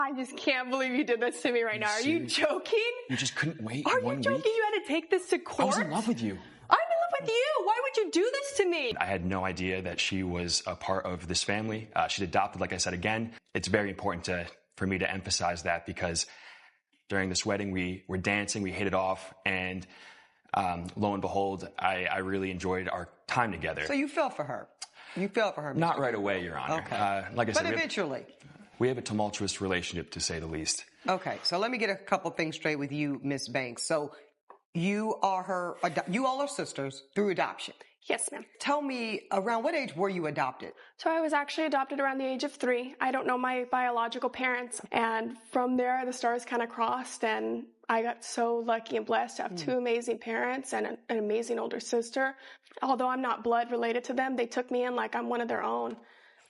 I just can't believe you did this to me right now. Are you joking? You just couldn't wait Are 1 you week? joking? You had to take this to court? I was in love with you. I'm in love with you. Why would you do this to me? I had no idea that she was a part of this family. She'd adopted, like I said, again. It's very important for me to emphasize that because during this wedding, we were dancing, we hit it off, and lo and behold, I really enjoyed our time together. So you fell for her? You fell for her? Not right away, Your Honor. Okay. Like I said, but eventually. We have a tumultuous relationship, to say the least. Okay, so let me get a couple things straight with you, Miss Banks. So you are you all are sisters through adoption. Yes, ma'am. Tell me, around what age were you adopted? So I was actually adopted around the age of 3. I don't know my biological parents. And from there, the stars kind of crossed, and I got so lucky and blessed to have 2 amazing parents and an amazing older sister. Although I'm not blood related to them, they took me in like I'm one of their own.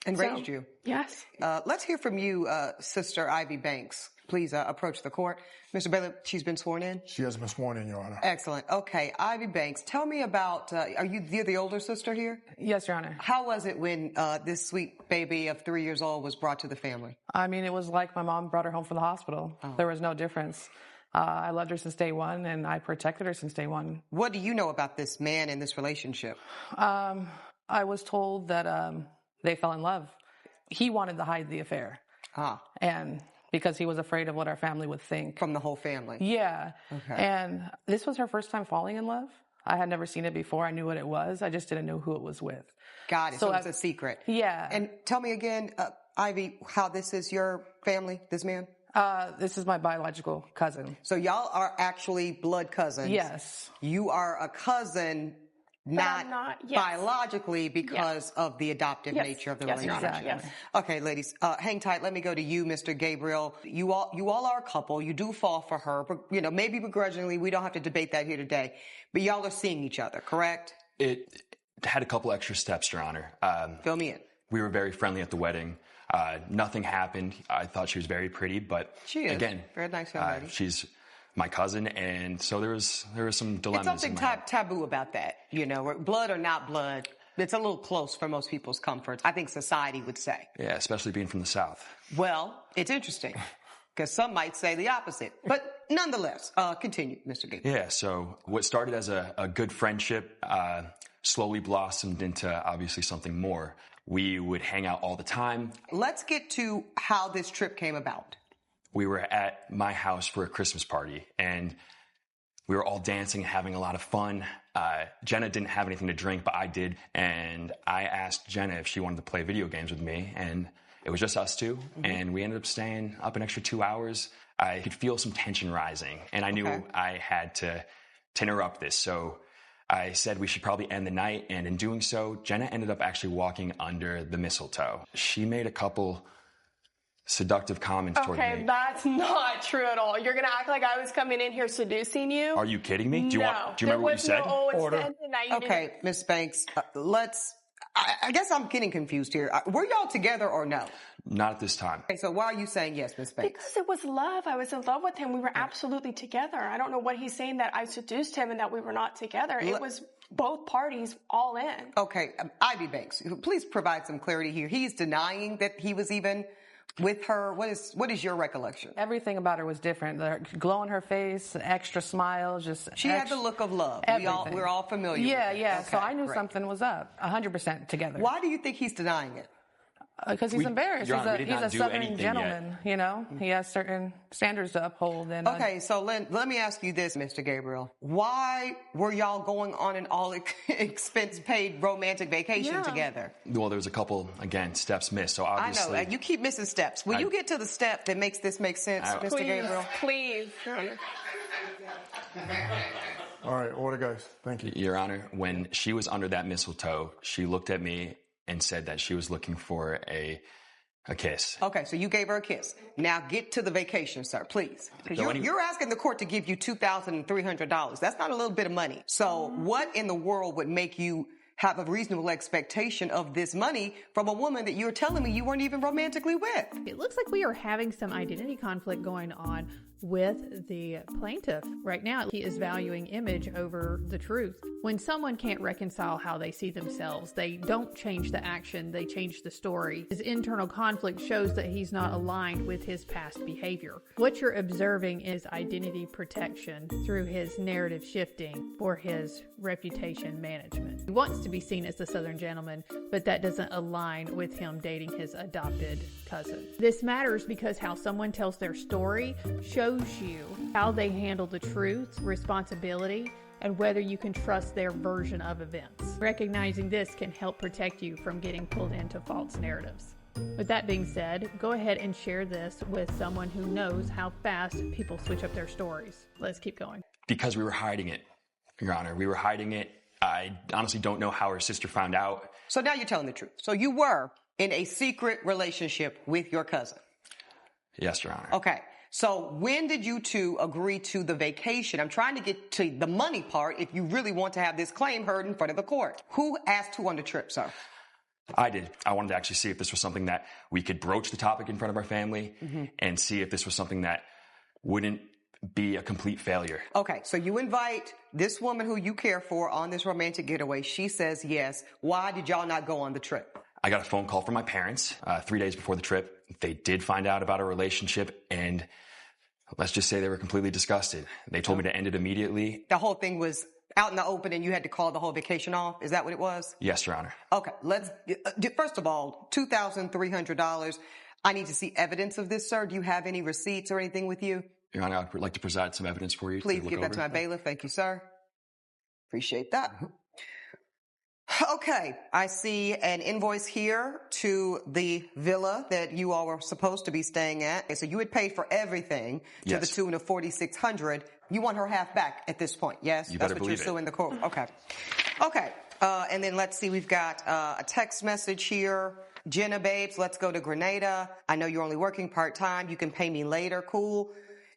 And raised you? Yes. Let's hear from you, Sister Ivy Banks. Please approach the court. Mr. Bailey, she's been sworn in? She has been sworn in, Your Honor. Excellent. Okay, Ivy Banks, tell me about, you're the older sister here? Yes, Your Honor. How was it when this sweet baby of 3 years old was brought to the family? I mean, it was like my mom brought her home from the hospital. Oh. There was no difference. I loved her since day one, and I protected her since day one. What do you know about this man and this relationship? I was told that they fell in love. He wanted to hide the affair. And because he was afraid of what our family would think. From the whole family? Yeah. Okay. And this was her first time falling in love. I had never seen it before. I knew what it was. I just didn't know who it was with. Got it. So it's a secret. Yeah. And tell me again, Ivy, how this is your family, this man? This is my biological cousin. So y'all are actually blood cousins? Yes. You are a cousin, not biologically, because of the adoptive nature of the relationship. Exactly. Yes. Okay, ladies, hang tight. Let me go to you, Mr. Gabriel. You all are a couple. You do fall for her, but, maybe begrudgingly. We don't have to debate that here today. But y'all are seeing each other, correct? It had a couple extra steps, Your Honor. Fill me in. We were very friendly at the wedding. Nothing happened. I thought she was very pretty, but she is. Again, very nice young lady. She's my cousin, and so there was some dilemmas. It's something taboo about that, blood or not blood. It's a little close for most people's comforts, I think society would say. Yeah, especially being from the South. Well, it's interesting, because some might say the opposite. But nonetheless, continue, Mr. Gabriel. Yeah, so what started as a good friendship slowly blossomed into obviously something more. We would hang out all the time. Let's get to how this trip came about. We were at my house for a Christmas party, and we were all dancing and having a lot of fun. Jenna didn't have anything to drink, but I did. And I asked Jenna if she wanted to play video games with me, and it was just us two. Mm-hmm. And we ended up staying up an extra 2 hours. I could feel some tension rising, and I knew I had to interrupt this. So I said we should probably end the night, and in doing so, Jenna ended up actually walking under the mistletoe. She made a couple seductive comments toward me. Okay, that's not true at all. You're going to act like I was coming in here seducing you? Are you kidding me? Do you remember what you said? Order. Okay, Miss Banks, I guess I'm getting confused here. Were y'all together or no? Not at this time. Okay, so why are you saying yes, Miss Banks? Because it was love. I was in love with him. We were absolutely together. I don't know what he's saying that I seduced him and that we were not together. It was both parties all in. Okay, Ivy Banks, please provide some clarity here. He's denying that he was even with her. What is your recollection? Everything about her was different. The glow on her face, extra smile, she had the look of love. We're all familiar with it. Yeah. Okay, so I knew something was up. 100% together. Why do you think he's denying it? Because he's embarrassed. He's a Southern gentleman, He has certain standards to uphold. And okay, so let me ask you this, Mr. Gabriel. Why were y'all going on an all-expense-paid romantic vacation together? Well, there was a couple, again, steps missed, so obviously... I know, you keep missing steps. Will you get to the step that makes this make sense, Mr. Gabriel? Please. All right, order, guys. Thank you. Your Honor, when she was under that mistletoe, she looked at me and said that she was looking for a kiss. Okay, so you gave her a kiss. Now get to the vacation, sir, please. You're asking the court to give you $2,300. That's not a little bit of money. So what in the world would make you have a reasonable expectation of this money from a woman that you're telling me you weren't even romantically with. It looks like we are having some identity conflict going on with the plaintiff. Right now, he is valuing image over the truth. When someone can't reconcile how they see themselves, they don't change the action, they change the story. His internal conflict shows that he's not aligned with his past behavior. What you're observing is identity protection through his narrative shifting for his reputation management. He wants to be seen as the Southern gentleman, but that doesn't align with him dating his adopted cousin. This matters because how someone tells their story shows you how they handle the truth, responsibility, and whether you can trust their version of events. Recognizing this can help protect you from getting pulled into false narratives. With that being said, go ahead and share this with someone who knows how fast people switch up their stories. Let's keep going. Because we were hiding it, Your Honor. We were hiding it. I honestly don't know how her sister found out. So now you're telling the truth. So you were in a secret relationship with your cousin? Yes, Your Honor. Okay. So when did you two agree to the vacation? I'm trying to get to the money part if you really want to have this claim heard in front of the court. Who asked who on the trip, sir? I did. I wanted to actually see if this was something that we could broach the topic in front of our family and see if this was something that wouldn't be a complete failure. Okay, so you invite this woman who you care for on this romantic getaway. She says yes. Why did y'all not go on the trip? I got a phone call from my parents 3 days before the trip. They did find out about our relationship, and let's just say they were completely disgusted. They told me to end it immediately. The whole thing was out in the open and you had to call the whole vacation off? Is that what it was? Yes, Your Honor. Okay, let's, first of all, $2,300. I need to see evidence of this, sir. Do you have any receipts or anything with you? Your Honor, I'd like to present some evidence for you. Please give that to my bailiff. Thank you, sir. Appreciate that. Okay, I see an invoice here to the villa that you all were supposed to be staying at. Okay, so you had paid for everything to the tune of $4,600. You want her half back at this point, yes? You That's better what you're believe it. suing the court. Okay. Okay. And then let's see, we've got a text message here. Jenna, babes, let's go to Grenada. I know you're only working part-time. You can pay me later. Cool.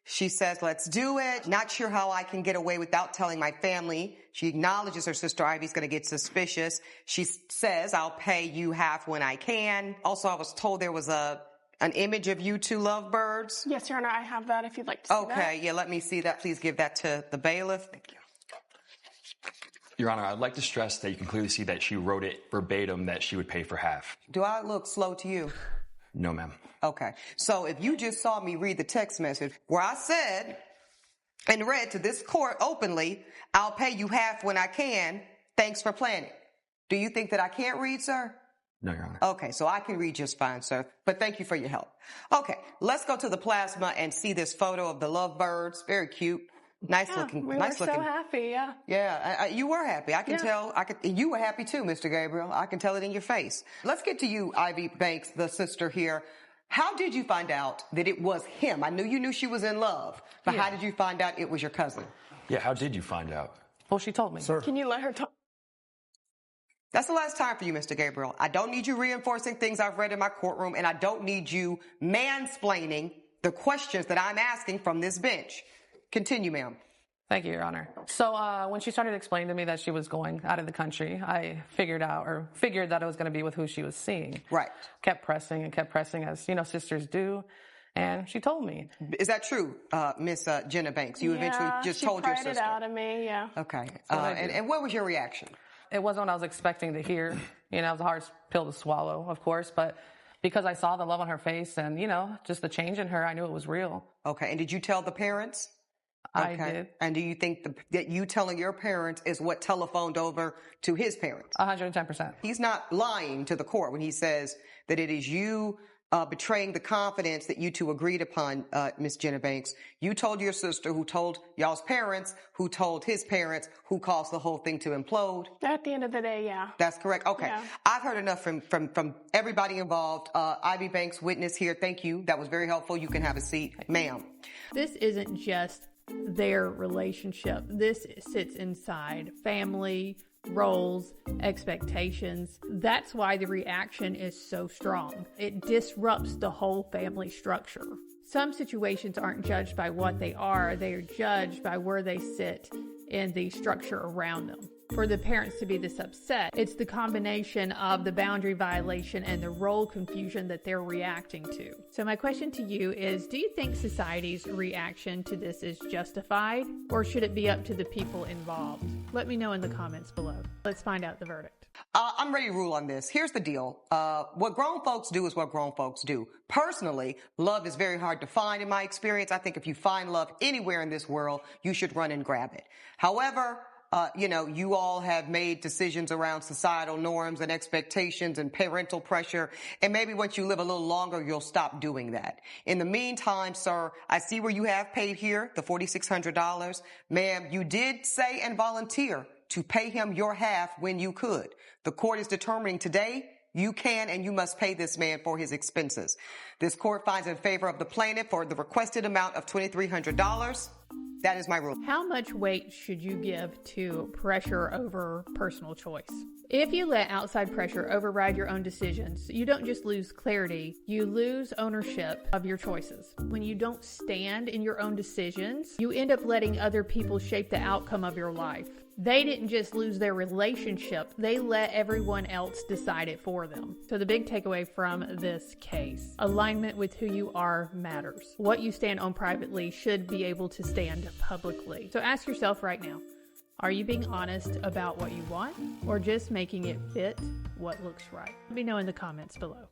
She says, let's do it. Not sure how I can get away without telling my family. She acknowledges her sister Ivy's going to get suspicious. She says, I'll pay you half when I can. Also, I was told there was an image of you two lovebirds. Yes, Your Honor, I have that if you'd like to see that. Okay, yeah, let me see that. Please give that to the bailiff. Thank you. Your Honor, I'd like to stress that you can clearly see that she wrote it verbatim that she would pay for half. Do I look slow to you? No, ma'am. Okay. So if you just saw me read the text message where I said and read to this court openly, I'll pay you half when I can. Thanks for planning. Do you think that I can't read, sir? No, Your Honor. Okay, so I can read just fine, sir. But thank you for your help. Okay, let's go to the plasma and see this photo of the lovebirds. Very cute. Nice looking. We nice were looking. so happy, yeah. Yeah, you were happy. I can tell. You were happy too, Mr. Gabriel. I can tell it in your face. Let's get to you, Ivy Banks, the sister here. How did you find out that it was him? I knew you knew she was in love, but how did you find out it was your cousin? Yeah, how did you find out? Well, she told me. Sir. Can you let her talk? That's the last time for you, Mr. Gabriel. I don't need you reinforcing things I've read in my courtroom, and I don't need you mansplaining the questions that I'm asking from this bench. Continue, ma'am. Thank you, Your Honor. So when she started explaining to me that she was going out of the country, I figured that it was going to be with who she was seeing. Right. Kept pressing as, sisters do. And she told me. Is that true, Miss Jenna Banks? You eventually just told your sister? She pried it out of me, yeah. Okay. And what was your reaction? It wasn't what I was expecting to hear. It was a hard pill to swallow, of course, but because I saw the love on her face and, just the change in her, I knew it was real. Okay. And did you tell the parents? I did. And do you think that you telling your parents is what telephoned over to his parents? 110%. He's not lying to the court when he says that it is you betraying the confidence that you two agreed upon, Miss Jenna Banks. You told your sister, who told y'all's parents, who told his parents, who caused the whole thing to implode. At the end of the day, yeah. That's correct. Okay. Yeah. I've heard enough from everybody involved. Ivy Banks, witness here. Thank you. That was very helpful. You can have a seat, ma'am. This isn't just their relationship. This sits inside family, roles, expectations. That's why the reaction is so strong. It disrupts the whole family structure. Some situations aren't judged by what they are. They are judged by where they sit in the structure around them. for the parents to be this upset. It's the combination of the boundary violation and the role confusion that they're reacting to. So my question to you is, do you think society's reaction to this is justified, or should it be up to the people involved? Let me know in the comments below. Let's find out the verdict. I'm ready to rule on this. Here's the deal. What grown folks do is what grown folks do. Personally, love is very hard to find in my experience. I think if you find love anywhere in this world, you should run and grab it. However, you all have made decisions around societal norms and expectations and parental pressure. And maybe once you live a little longer, you'll stop doing that. In the meantime, sir, I see where you have paid here, the $4,600. Ma'am, you did say and volunteer to pay him your half when you could. The court is determining today you can and you must pay this man for his expenses. This court finds in favor of the plaintiff for the requested amount of $2,300. That is my rule. How much weight should you give to pressure over personal choice? If you let outside pressure override your own decisions, you don't just lose clarity, you lose ownership of your choices. When you don't stand in your own decisions, you end up letting other people shape the outcome of your life. They didn't just lose their relationship, they let everyone else decide it for them. So the big takeaway from this case, alignment with who you are matters. What you stand on privately should be able to stand publicly. So ask yourself right now, are you being honest about what you want, or just making it fit what looks right? Let me know in the comments below.